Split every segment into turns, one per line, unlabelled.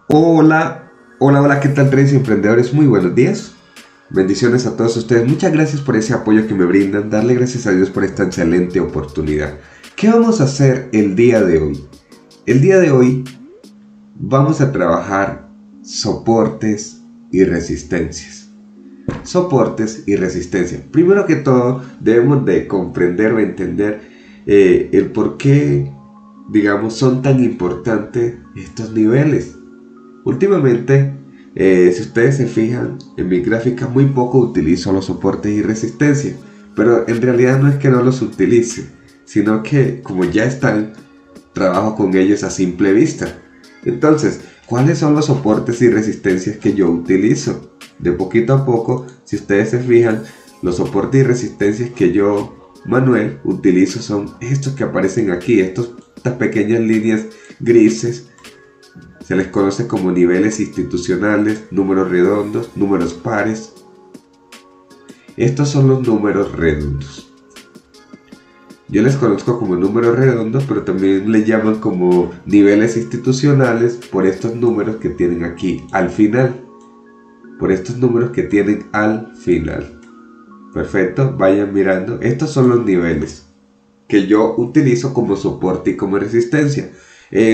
Hola, hola, ¿qué tal, traders y emprendedores? Muy buenos días. Bendiciones a todos ustedes. Muchas gracias por ese apoyo que me brindan. Darle gracias a Dios por esta excelente oportunidad. ¿Qué vamos a hacer el día de hoy? El día de hoy vamos a trabajar soportes y resistencias. Soportes y resistencias. Primero que todo, debemos de comprender o entender el por qué, digamos, son tan importantes estos niveles. Últimamente, si ustedes se fijan en mi gráfica, muy poco utilizo los soportes y resistencia, pero en realidad no es que no los utilice, sino que como ya están, trabajo con ellos a simple vista. Entonces, ¿cuáles son los soportes y resistencias que yo utilizo? De poquito a poco, si ustedes se fijan, los soportes y resistencias que yo, Manuel, utilizo son estos que aparecen aquí, estas pequeñas líneas grises. Se les conoce como niveles institucionales, números redondos, números pares. Estos son los números redondos. Yo les conozco como números redondos, pero también le llaman como niveles institucionales por estos números que tienen aquí al final. Por estos números que tienen al final. Perfecto, vayan mirando. Estos son los niveles que yo utilizo como soporte y como resistencia.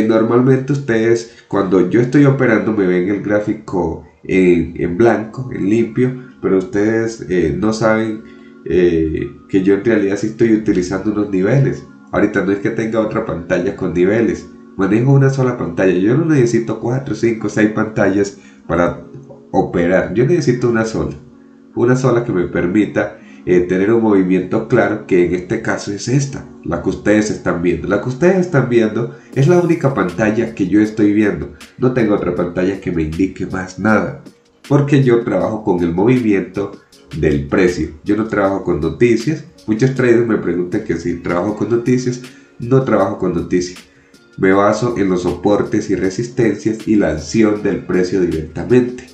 Normalmente ustedes, cuando yo estoy operando, me ven el gráfico en blanco, en limpio, pero ustedes no saben que yo en realidad sí estoy utilizando unos niveles. Ahorita no es que tenga otra pantalla con niveles, manejo una sola pantalla. Yo no necesito 4, 5, 6 pantallas para operar. Yo necesito una sola que me permita tener un movimiento claro, que en este caso es esta, la que ustedes están viendo. La que ustedes están viendo es la única pantalla que yo estoy viendo. No tengo otra pantalla que me indique más nada, porque yo trabajo con el movimiento del precio. Yo no trabajo con noticias. Muchos traders me preguntan que si trabajo con noticias. No trabajo con noticias. Me baso en los soportes y resistencias y la acción del precio directamente.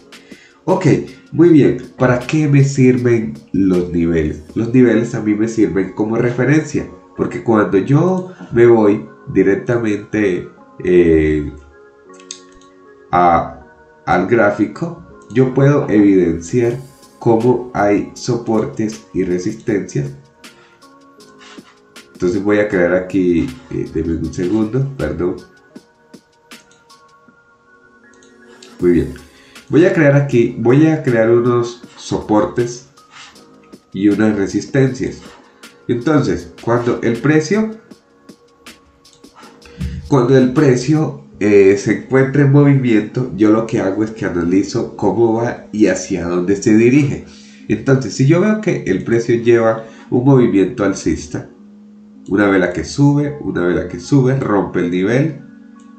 Ok, muy bien. ¿Para qué me sirven los niveles? Los niveles a mí me sirven como referencia, porque cuando yo me voy directamente al gráfico, yo puedo evidenciar cómo hay soportes y resistencias. Entonces voy a crear aquí, denme un segundo, perdón. Muy bien. Voy a crear unos soportes y unas resistencias. Entonces, cuando el precio se encuentra en movimiento, yo lo que hago es que analizo cómo va y hacia dónde se dirige. Entonces, si yo veo que el precio lleva un movimiento alcista, una vela que sube, rompe el nivel,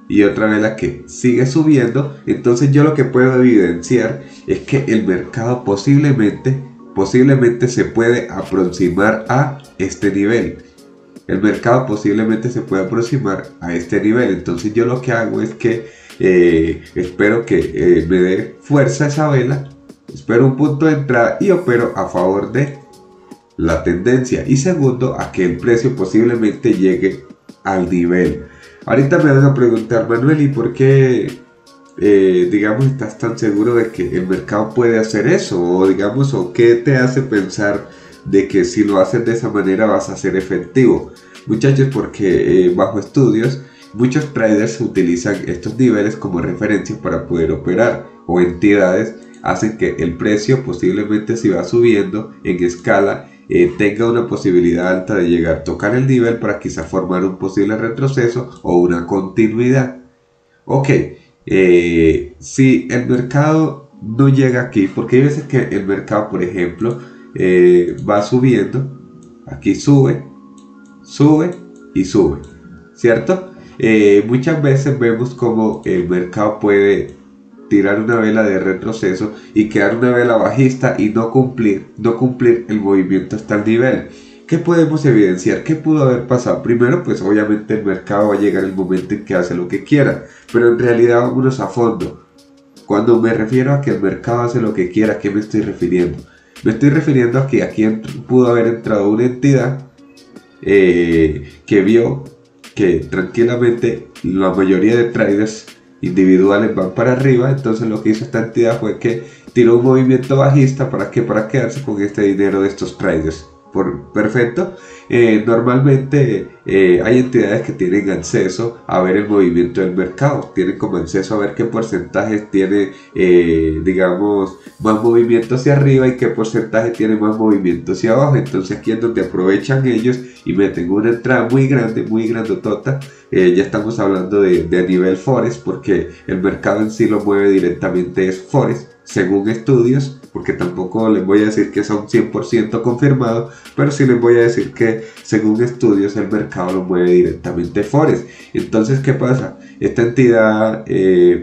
y otra vela que sigue subiendo, entonces yo lo que puedo evidenciar es que el mercado posiblemente se puede aproximar a este nivel. El mercado posiblemente se puede aproximar a este nivel. Entonces yo lo que hago es que espero que me dé fuerza esa vela, espero un punto de entrada y opero a favor de la tendencia. Y segundo, a que el precio posiblemente llegue al nivel. Ahorita me van a preguntar, Manuel, ¿y por qué, digamos, estás tan seguro de que el mercado puede hacer eso? O digamos, ¿o qué te hace pensar de que si lo haces de esa manera vas a ser efectivo? Muchachos, porque bajo estudios, muchos traders utilizan estos niveles como referencia para poder operar, o entidades hacen que el precio posiblemente, si va subiendo en escala, tenga una posibilidad alta de llegar a tocar el nivel para quizá formar un posible retroceso o una continuidad. Ok, si el mercado no llega aquí, porque hay veces que el mercado, por ejemplo, va subiendo, aquí sube y sube, ¿cierto? Muchas veces vemos como el mercado puede tirar una vela de retroceso y quedar una vela bajista y no cumplir el movimiento hasta el nivel. ¿Qué podemos evidenciar? ¿Qué pudo haber pasado? Primero, pues obviamente el mercado va a llegar el momento en que hace lo que quiera, pero en realidad vámonos a fondo. Cuando me refiero a que el mercado hace lo que quiera, ¿a qué me estoy refiriendo? Me estoy refiriendo a que aquí pudo haber entrado una entidad que vio que tranquilamente la mayoría de traders individuales van para arriba. Entonces lo que hizo esta entidad fue que tiró un movimiento bajista. ¿Para qué? Para quedarse con este dinero de estos traders. Perfecto. Normalmente hay entidades que tienen acceso a ver el movimiento del mercado, tienen como acceso a ver qué porcentaje tiene, digamos, más movimiento hacia arriba y qué porcentaje tiene más movimiento hacia abajo. Entonces aquí es donde aprovechan ellos y meten una entrada muy grande, muy grandotota. Ya estamos hablando de nivel Forex, porque el mercado en sí lo mueve directamente es Forex, según estudios, porque tampoco les voy a decir que son 100% confirmados, pero sí les voy a decir que según estudios el mercado lo mueve directamente Forex. Entonces, ¿qué pasa? Esta entidad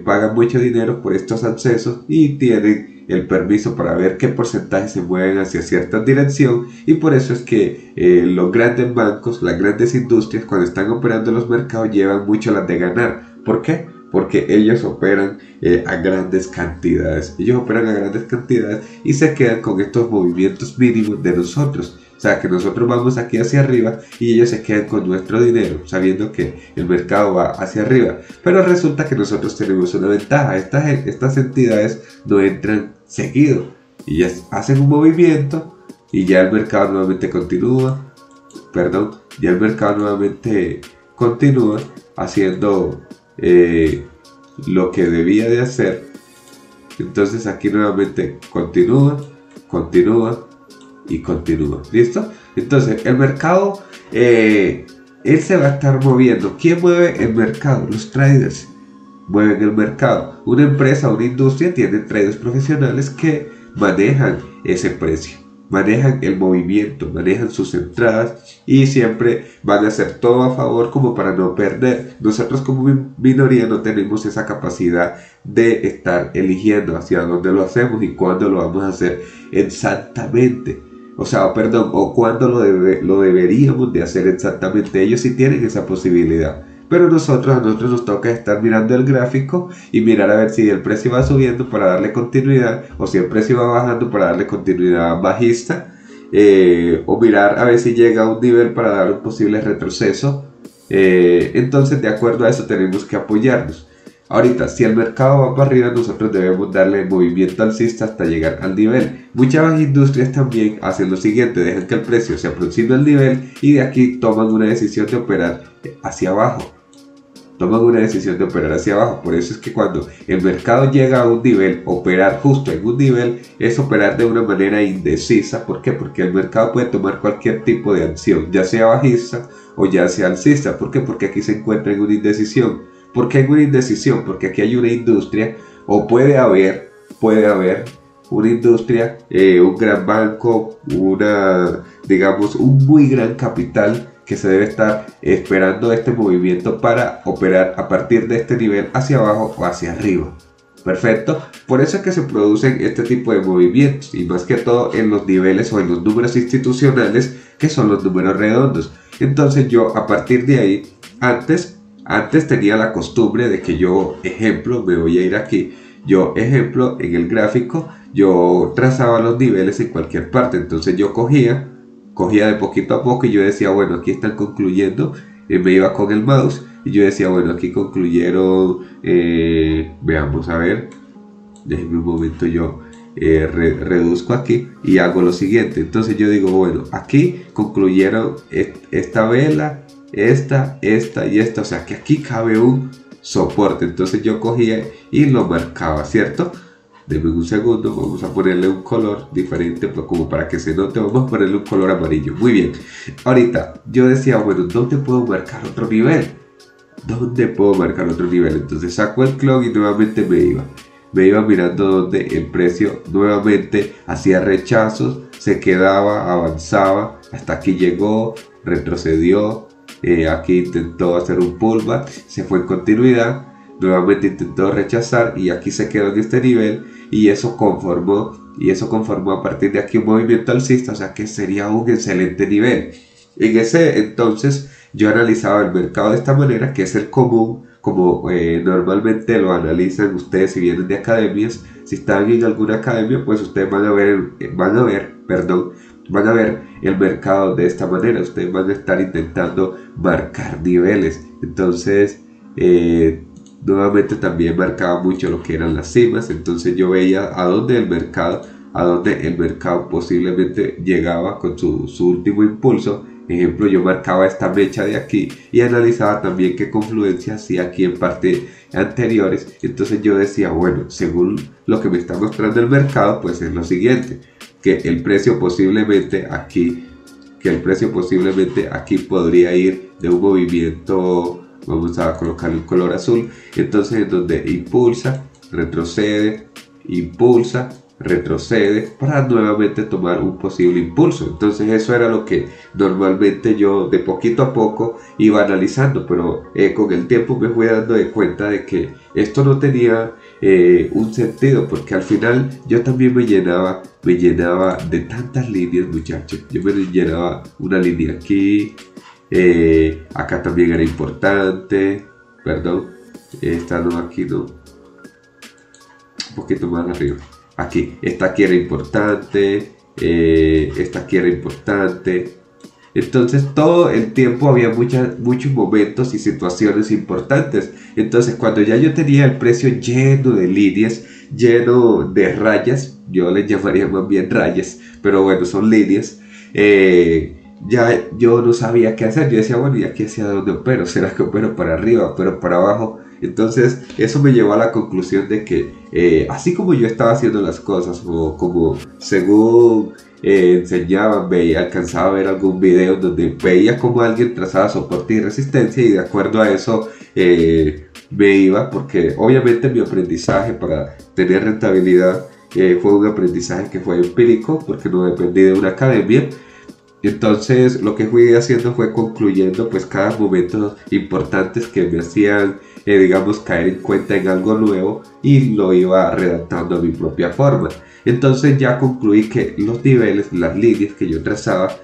paga mucho dinero por estos accesos y tienen el permiso para ver qué porcentaje se mueven hacia cierta dirección, y por eso es que los grandes bancos, las grandes industrias, cuando están operando los mercados, llevan mucho las de ganar. ¿Por qué? Porque ellos operan a grandes cantidades. Ellos operan a grandes cantidades y se quedan con estos movimientos mínimos de nosotros. O sea, que nosotros vamos aquí hacia arriba y ellos se quedan con nuestro dinero, sabiendo que el mercado va hacia arriba. Pero resulta que nosotros tenemos una ventaja. Estas entidades no entran seguido. Y ya hacen un movimiento y ya el mercado nuevamente continúa. Ya el mercado nuevamente continúa haciendo lo que debía de hacer. Entonces aquí nuevamente continúa y continúa. ¿Listo? Entonces el mercado él se va a estar moviendo. ¿Quién mueve el mercado? Los traders mueven el mercado. Una empresa, una industria tiene traders profesionales que manejan ese precio, manejan el movimiento, manejan sus entradas y siempre van a hacer todo a favor como para no perder. Nosotros como minoría no tenemos esa capacidad de estar eligiendo hacia dónde lo hacemos y cuándo lo vamos a hacer exactamente. O cuándo lo deberíamos de hacer exactamente. Ellos sí tienen esa posibilidad. Pero a nosotros nos toca estar mirando el gráfico y mirar a ver si el precio va subiendo para darle continuidad, o si el precio va bajando para darle continuidad bajista, o mirar a ver si llega a un nivel para dar un posible retroceso. Entonces, de acuerdo a eso, tenemos que apoyarnos. Ahorita, si el mercado va para arriba, nosotros debemos darle movimiento alcista hasta llegar al nivel. Muchas industrias también hacen lo siguiente: dejan que el precio se aproxime al nivel y de aquí toman una decisión de operar hacia abajo. Por eso es que cuando el mercado llega a un nivel, operar justo en un nivel es operar de una manera indecisa. ¿Por qué? Porque el mercado puede tomar cualquier tipo de acción, ya sea bajista o ya sea alcista. ¿Por qué? Porque aquí se encuentra en una indecisión. ¿Por qué hay una indecisión? Porque aquí hay una industria, o puede haber una industria, un gran banco, digamos, un muy gran capital que se debe estar esperando este movimiento para operar a partir de este nivel hacia abajo o hacia arriba. Perfecto. Por eso es que se producen este tipo de movimientos, y más que todo en los niveles o en los números institucionales, que son los números redondos. Entonces yo, a partir de ahí, antes tenía la costumbre de que yo, ejemplo, me voy a ir aquí, ejemplo, en el gráfico, yo trazaba los niveles en cualquier parte. Entonces yo cogía de poquito a poco y yo decía, bueno, aquí están concluyendo, me iba con el mouse y yo decía, bueno, aquí concluyeron, veamos, a ver, déjenme un momento, yo reduzco aquí y hago lo siguiente. Entonces yo digo, bueno, aquí concluyeron esta vela, esta y esta, o sea que aquí cabe un soporte. Entonces yo cogía y lo marcaba, ¿cierto? Denme un segundo, vamos a ponerle un color diferente, pues como para que se note. Vamos a ponerle un color amarillo. Muy bien. Ahorita yo decía, bueno, ¿dónde puedo marcar otro nivel? Entonces saco el clock y nuevamente me iba mirando donde el precio nuevamente hacía rechazos, se quedaba, avanzaba, hasta aquí llegó, retrocedió, aquí intentó hacer un pullback, se fue en continuidad, nuevamente intentó rechazar y aquí se quedó en este nivel, y eso conformó a partir de aquí un movimiento alcista, o sea que sería un excelente nivel. En ese entonces yo analizaba el mercado de esta manera, que es el común, como normalmente lo analizan ustedes si vienen de academias. Si están en alguna academia, pues ustedes van a ver el mercado de esta manera. Ustedes van a estar intentando marcar niveles. Entonces nuevamente también marcaba mucho lo que eran las cimas, entonces yo veía a dónde el mercado posiblemente llegaba con su último impulso. Ejemplo, yo marcaba esta mecha de aquí y analizaba también qué confluencia hacía aquí en partes anteriores. Entonces yo decía, bueno, según lo que me está mostrando el mercado, pues es lo siguiente, que el precio posiblemente aquí podría ir de un movimiento, vamos a colocar el color azul, entonces en donde impulsa, retrocede, impulsa, retrocede para nuevamente tomar un posible impulso. Entonces eso era lo que normalmente yo de poquito a poco iba analizando, pero con el tiempo me fui dando de cuenta de que esto no tenía un sentido, porque al final yo también me llenaba de tantas líneas, muchachos. Yo me llenaba una línea aquí, acá también era importante, perdón, esta no, aquí no, un poquito más arriba. Aquí, esta aquí era importante, esta aquí era importante. Entonces todo el tiempo había muchos momentos y situaciones importantes. Entonces cuando ya yo tenía el precio lleno de líneas, lleno de rayas, yo les llamaría más bien rayas, pero bueno, son líneas, ya yo no sabía qué hacer. Yo decía, bueno, ¿y aquí hacia dónde opero? ¿Será que opero para arriba, opero para abajo? Entonces eso me llevó a la conclusión de que así como yo estaba haciendo las cosas, o como según enseñaban, alcanzaba a ver algún video donde veía como alguien trazaba soporte y resistencia, y de acuerdo a eso me iba, porque obviamente mi aprendizaje para tener rentabilidad fue un aprendizaje que fue empírico, porque no dependí de una academia. Entonces lo que fui haciendo fue concluyendo pues cada momento importantes que me hacían digamos caer en cuenta en algo nuevo, y lo iba redactando a mi propia forma. Entonces ya concluí que los niveles, las líneas que yo trazaba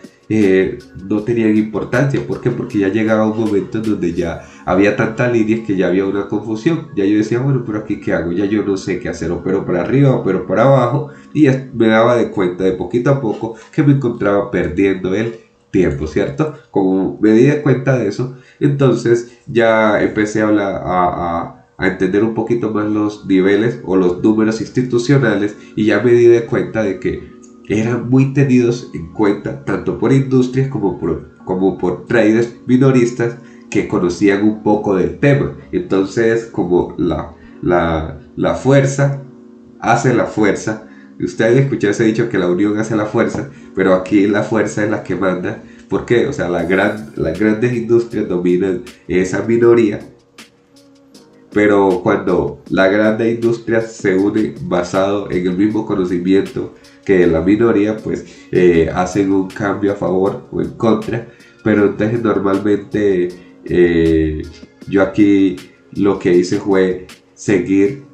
no tenían importancia. ¿Por qué? Porque ya llegaba un momento en donde ya había tantas líneas que ya había una confusión. Ya yo decía, bueno, pero aquí qué hago, ya yo no sé qué hacer, opero para arriba, opero para abajo, y me daba de cuenta de poquito a poco que me encontraba perdiendo el tiempo, ¿cierto? Como me di de cuenta de eso, entonces ya empecé a entender un poquito más los niveles o los números institucionales, y ya me di de cuenta de que eran muy tenidos en cuenta tanto por industrias como por traders minoristas que conocían un poco del tema. Entonces, como la fuerza hace la fuerza, ustedes escucharon ese dicho que la unión hace la fuerza, pero aquí la fuerza es la que manda. ¿Por qué? O sea, las grandes industrias dominan esa minoría, pero cuando la grande industria se une basado en el mismo conocimiento que la minoría, pues hacen un cambio a favor o en contra. Pero entonces normalmente yo aquí lo que hice fue seguir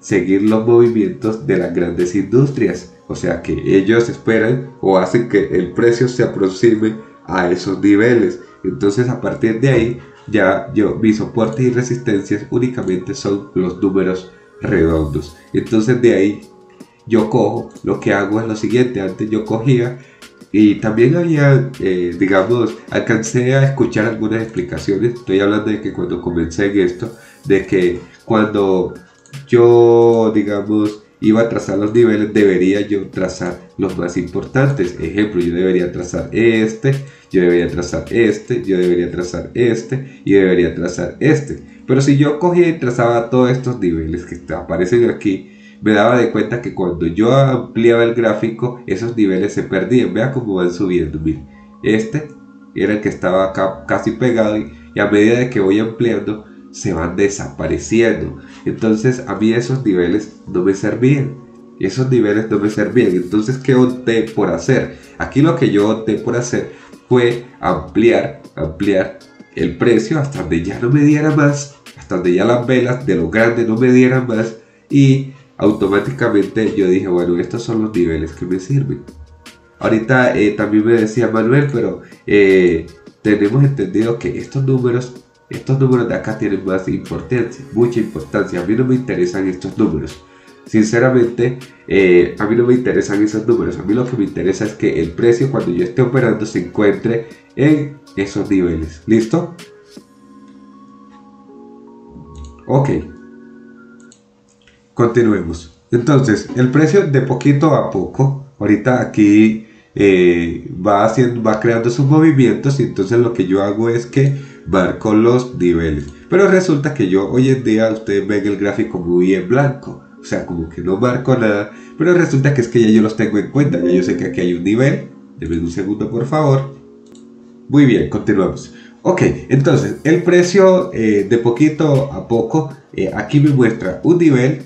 los movimientos de las grandes industrias. O sea que ellos esperan o hacen que el precio se aproxime a esos niveles. Entonces a partir de ahí ya mis soportes y resistencias únicamente son los números redondos. Entonces de ahí yo cojo, lo que hago es lo siguiente. Antes yo cogía y también había, digamos, alcancé a escuchar algunas explicaciones. Estoy hablando de que cuando comencé en esto, de que cuando yo, digamos, iba a trazar los niveles, debería yo trazar los más importantes. Ejemplo, yo debería trazar este, yo debería trazar este, yo debería trazar este y debería trazar este. Pero si yo cogía y trazaba todos estos niveles que aparecen aquí, me daba de cuenta que cuando yo ampliaba el gráfico, esos niveles se perdían. Vea cómo van subiendo. Miren, este era el que estaba acá casi pegado, y a medida de que voy ampliando se van desapareciendo. Entonces a mí esos niveles no me servían. Entonces, ¿qué opté por hacer? Aquí lo que yo opté por hacer fue ampliar el precio hasta donde ya no me diera más, hasta donde ya las velas de lo grande no me dieran más, y automáticamente yo dije, bueno, estos son los niveles que me sirven. Ahorita también me decía Manuel, pero tenemos entendido que estos números de acá tienen más importancia, mucha importancia. A mí no me interesan estos números. Sinceramente, a mí no me interesan esos números. A mí lo que me interesa es que el precio, cuando yo esté operando, se encuentre en esos niveles. ¿Listo? Ok. continuemos. Entonces, el precio de poquito a poco, ahorita aquí va creando sus movimientos, y entonces lo que yo hago es que marco los niveles. Pero resulta que yo hoy en día, ustedes ven el gráfico muy en blanco, o sea, como que no marco nada, pero resulta que es que ya yo los tengo en cuenta, ya yo sé que aquí hay un nivel. Denme un segundo, por favor. Muy bien, continuamos. Ok, entonces, el precio de poquito a poco, aquí me muestra un nivel,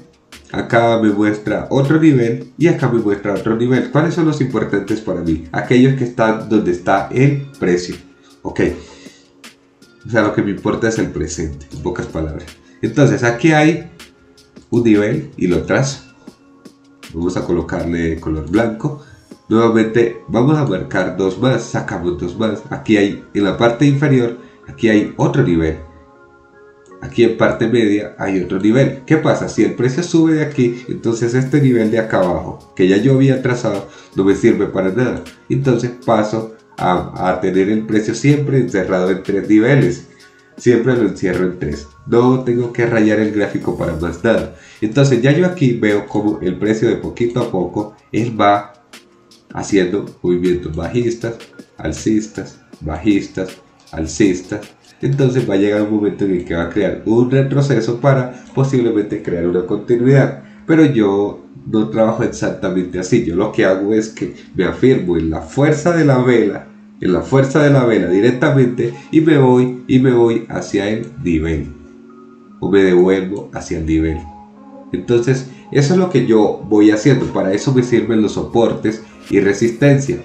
acá me muestra otro nivel y acá me muestra otro nivel. ¿Cuáles son los importantes para mí? Aquellos que están donde está el precio. Ok, o sea, lo que me importa es el presente, en pocas palabras. Entonces, aquí hay un nivel y lo trazo. Vamos a colocarle color blanco. Nuevamente vamos a marcar dos más, sacamos dos más. Aquí hay, en la parte inferior, aquí hay otro nivel. Aquí en parte media hay otro nivel. ¿Qué pasa? Si el precio sube de aquí, entonces este nivel de acá abajo, que ya yo había trazado, no me sirve para nada. Entonces paso a tener el precio siempre encerrado en tres niveles. Siempre lo encierro en tres. No tengo que rayar el gráfico para más nada. Entonces ya yo aquí veo como el precio de poquito a poco, él va haciendo movimientos bajistas, alcistas, bajistas, alcistas. Entonces va a llegar un momento en el que va a crear un retroceso para posiblemente crear una continuidad. Pero yo no trabajo exactamente así. Yo lo que hago es que me afirmo en la fuerza de la vela, directamente, y me voy hacia el nivel, o me devuelvo hacia el nivel. Entonces eso es lo que yo voy haciendo. Para eso me sirven los soportes y resistencia.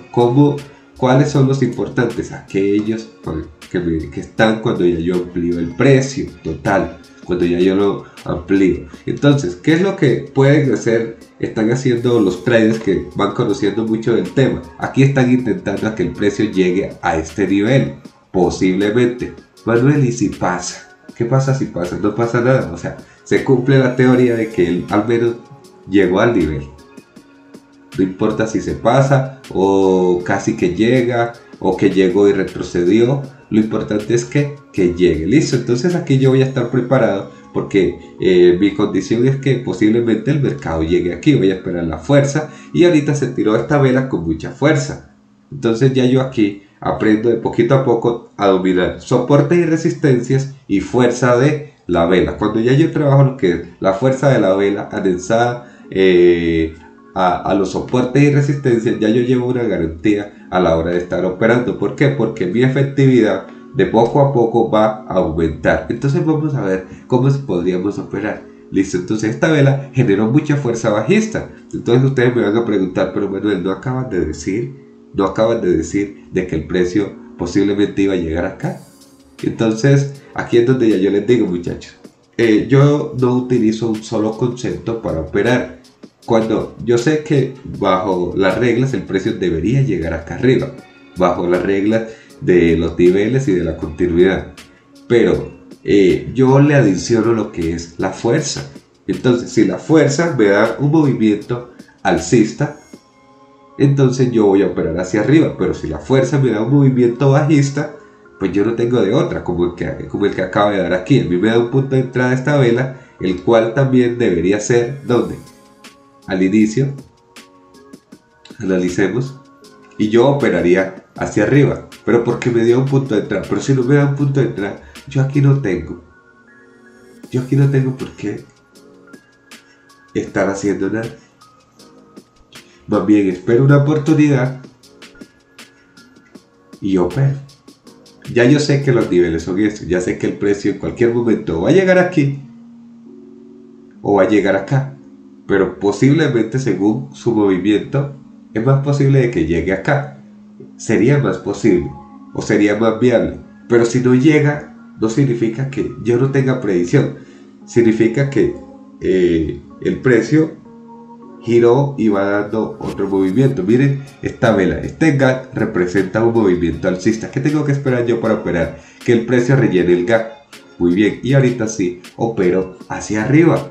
¿Cuáles son los importantes? Aquellos que están cuando ya yo amplío el precio total, cuando ya yo lo amplío. Entonces, ¿qué es lo que pueden hacer? Están haciendo los traders que van conociendo mucho del tema. Aquí están intentando a que el precio llegue a este nivel, posiblemente. Manuel, ¿y si pasa? ¿Qué pasa si pasa? No pasa nada. O sea, se cumple la teoría de que él al menos llegó al nivel. No importa si se pasa o casi que llega o que llegó y retrocedió. Lo importante es que llegue. Listo, entonces aquí yo voy a estar preparado porque mi condición es que posiblemente el mercado llegue aquí. Voy a esperar la fuerza y ahorita se tiró esta vela con mucha fuerza. Entonces ya yo aquí aprendo de poquito a poco a dominar soportes y resistencias y fuerza de la vela. Cuando ya yo trabajo lo que es la fuerza de la vela anexada a los soportes y resistencias, ya yo llevo una garantía a la hora de estar operando. ¿Por qué? Porque mi efectividad de poco a poco va a aumentar. Entonces vamos a ver cómo podríamos operar. Listo, entonces esta vela generó mucha fuerza bajista. Entonces ustedes me van a preguntar, pero Manuel, ¿no acaban de decir de que el precio posiblemente iba a llegar acá? Entonces aquí es donde ya yo les digo, muchachos, yo no utilizo un solo concepto para operar. Cuando yo sé que bajo las reglas el precio debería llegar acá arriba, bajo las reglas de los niveles y de la continuidad, pero yo le adiciono lo que es la fuerza. Entonces si la fuerza me da un movimiento alcista, entonces yo voy a operar hacia arriba. Pero si la fuerza me da un movimiento bajista, pues yo no tengo de otra, como el que acaba de dar aquí. A mí me da un punto de entrada esta vela, el cual también debería ser, ¿dónde? Al inicio. Analicemos. Y yo operaría hacia arriba, pero porque me dio un punto de entrada. Pero si no me da un punto de entrada, yo aquí no tengo por qué estar haciendo nada. Más bien espero una oportunidad y opero. Ya yo sé que los niveles son estos. Ya sé que el precio en cualquier momento va a llegar aquí o va a llegar acá. Pero posiblemente, según su movimiento, es más posible de que llegue acá. Sería más posible o sería más viable. Pero si no llega, no significa que yo no tenga predicción. Significa que el precio giró y va dando otro movimiento. Miren esta vela, este gap representa un movimiento alcista. ¿Qué tengo que esperar yo para operar? Que el precio rellene el gap. Muy bien, y ahorita sí opero hacia arriba.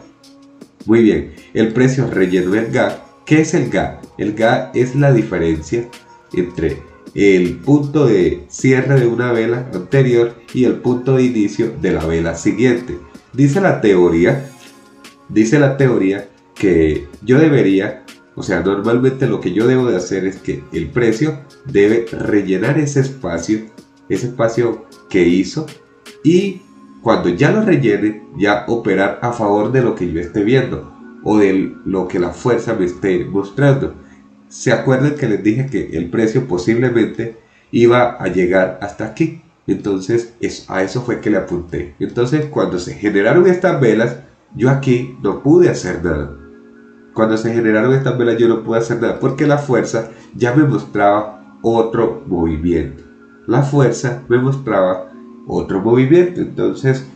Muy bien, el precio rellenó el gap. ¿Qué es el gap? El gap es la diferencia entre el punto de cierre de una vela anterior y el punto de inicio de la vela siguiente. Dice la teoría Dice la teoría que yo debería, o sea, normalmente lo que yo debo de hacer es que el precio debe rellenar ese espacio que hizo, y cuando ya lo rellene, ya operar a favor de lo que yo esté viendo o de lo que la fuerza me esté mostrando. ¿Se acuerdan que les dije que el precio posiblemente iba a llegar hasta aquí? Entonces a eso fue que le apunté. Entonces cuando se generaron estas velas, yo aquí no pude hacer nada. Cuando se generaron estas velas yo no pude hacer nada porque la fuerza ya me mostraba otro movimiento. La fuerza me mostraba otro movimiento. Entonces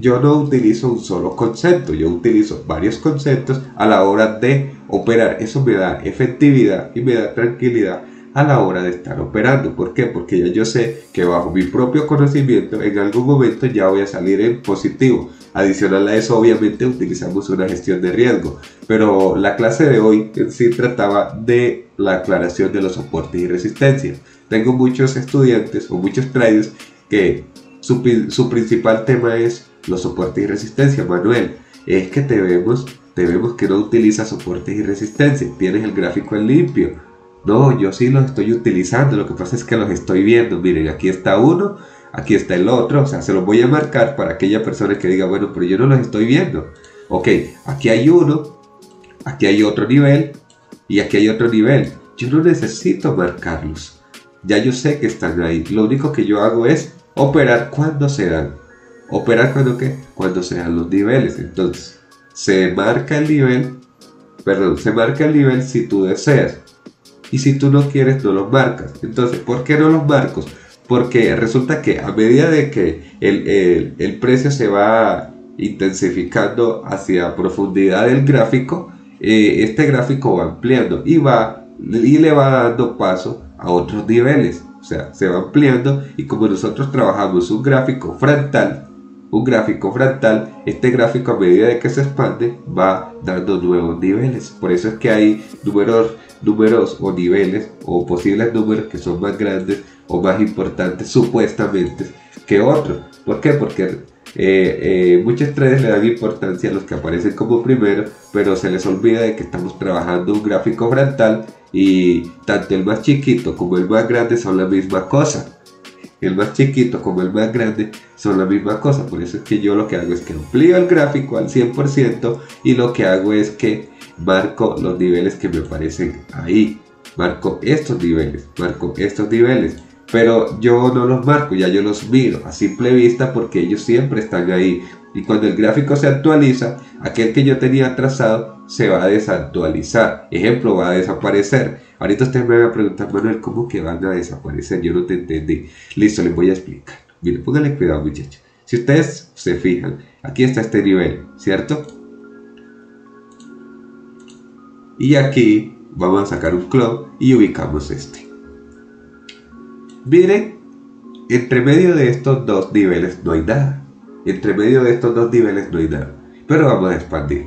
yo no utilizo un solo concepto, yo utilizo varios conceptos a la hora de operar. Eso me da efectividad y me da tranquilidad a la hora de estar operando. ¿Por qué? Porque ya yo sé que bajo mi propio conocimiento en algún momento ya voy a salir en positivo. Adicional a eso, obviamente utilizamos una gestión de riesgo, pero la clase de hoy en sí trataba de la aclaración de los soportes y resistencia. Tengo muchos estudiantes o muchos traders que su principal tema es los soportes y resistencia. Manuel, es que te vemos que no utilizas soportes y resistencia, tienes el gráfico en limpio. No, yo sí los estoy utilizando, lo que pasa es que los estoy viendo. Miren, aquí está uno, aquí está el otro, o sea, se los voy a marcar para aquella persona que diga, bueno, pero yo no los estoy viendo. Ok, aquí hay uno, aquí hay otro nivel y aquí hay otro nivel. Yo no necesito marcarlos, ya yo sé que están ahí. Lo único que yo hago es operar cuando se dan. ¿Operar cuando qué? Cuando se dan los niveles. Entonces, se marca el nivel si tú deseas. Y si tú no quieres, no los marcas. Entonces, ¿por qué no los marcos? Porque resulta que a medida de que el precio se va intensificando hacia profundidad del gráfico, este gráfico va ampliando y le va dando paso a otros niveles. O sea, se va ampliando, y como nosotros trabajamos un gráfico frontal, este gráfico a medida de que se expande va dando nuevos niveles. Por eso es que hay números o niveles o posibles números que son más grandes o más importantes supuestamente que otros. ¿Por qué? Porque muchos traders le dan importancia a los que aparecen como primero, pero se les olvida de que estamos trabajando un gráfico frontal, y tanto el más chiquito como el más grande son la misma cosa. El más chiquito como el más grande son la misma cosa. Por eso es que yo lo que hago es que amplío el gráfico al 100%, y lo que hago es que marco los niveles que me aparecen ahí. Marco estos niveles, pero yo no los marco, ya yo los miro a simple vista porque ellos siempre están ahí. Y cuando el gráfico se actualiza, aquel que yo tenía trazado se va a desactualizar. Ejemplo, va a desaparecer. Ahorita ustedes me van a preguntar, Manuel, ¿cómo que van a desaparecer? Yo no te entendí. Listo, les voy a explicar. Miren, pónganle cuidado, muchachos. Si ustedes se fijan, aquí está este nivel, ¿cierto? Y aquí vamos a sacar un clon y ubicamos este. Miren, entre medio de estos dos niveles no hay nada. Pero vamos a expandir.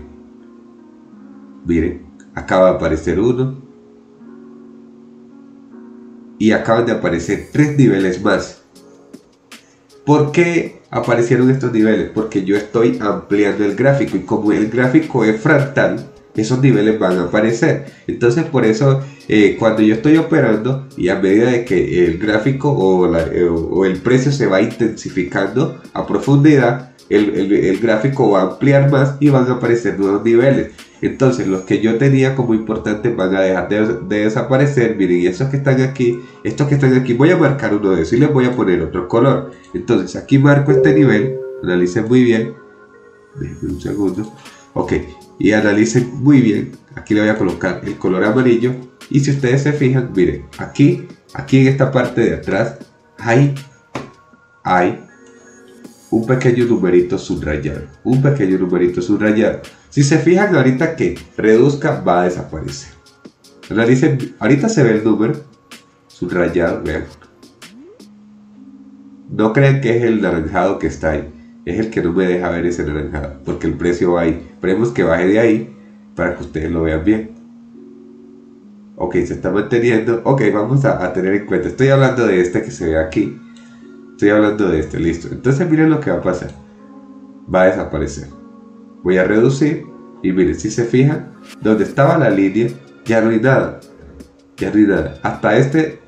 Miren, acaba de aparecer uno. Y acaban de aparecer 3 niveles más. ¿Por qué aparecieron estos niveles? Porque yo estoy ampliando el gráfico, y como el gráfico es fractal, esos niveles van a aparecer. Entonces por eso cuando yo estoy operando, y a medida de que el gráfico o el precio se va intensificando a profundidad, el gráfico va a ampliar más y van a aparecer nuevos niveles. Entonces los que yo tenía como importantes van a dejar de desaparecer. Miren, y estos que están aquí, voy a marcar uno de esos y les voy a poner otro color. Entonces aquí marco este nivel, analicen muy bien, déjenme un segundo, ok, y analicen muy bien. Aquí le voy a colocar el color amarillo, y si ustedes se fijan, miren, aquí en esta parte de atrás hay un pequeño numerito subrayado, Si se fijan, ahorita que reduzca va a desaparecer. Analicen, ahorita se ve el número subrayado, vean. No crean que es el naranjado que está ahí, es el que no me deja ver ese naranjado, porque el precio va ahí. Esperemos que baje de ahí para que ustedes lo vean bien. Ok, se está manteniendo. Ok, vamos a tener en cuenta. Estoy hablando de este que se ve aquí. Listo. Entonces miren lo que va a pasar. Va a desaparecer. Voy a reducir y miren, si se fijan, donde estaba la línea ya no hay nada. Ya no hay nada. Hasta este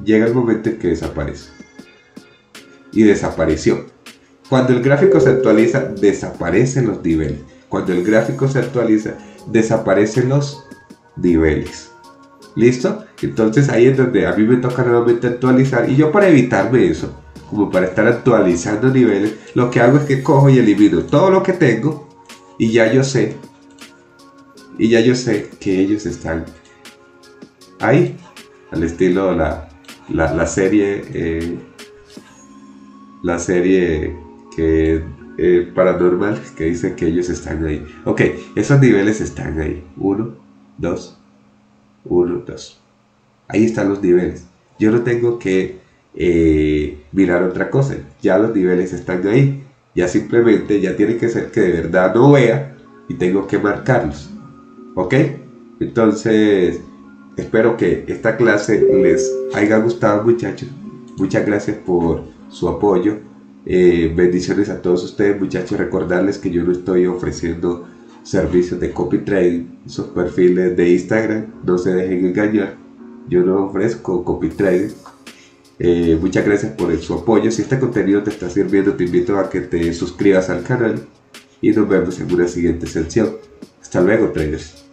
llega el momento en que desaparece. Y desapareció. Cuando el gráfico se actualiza, desaparecen los niveles. Cuando el gráfico se actualiza, desaparecen los niveles. ¿Listo? Entonces ahí es donde a mí me toca nuevamente actualizar. Y yo, para evitarme eso, como para estar actualizando niveles, lo que hago es que cojo y elimino todo lo que tengo. Y ya yo sé que ellos están ahí. Al estilo la serie que paranormal, que dice que ellos están ahí. Ok, esos niveles están ahí. 1, 2, 1, 2. Ahí están los niveles. Yo no tengo que mirar otra cosa. Ya los niveles están ahí. Ya simplemente, ya tiene que ser que de verdad no vea y tengo que marcarlos. ¿Ok? Entonces, espero que esta clase les haya gustado, muchachos. Muchas gracias por su apoyo. Bendiciones a todos ustedes, muchachos. Recordarles que yo no estoy ofreciendo servicios de copy trading. Sus perfiles de Instagram, no se dejen engañar. Yo no ofrezco copy trading. Muchas gracias por su apoyo. Si este contenido te está sirviendo, te invito a que te suscribas al canal y nos vemos en una siguiente sección. Hasta luego, traders.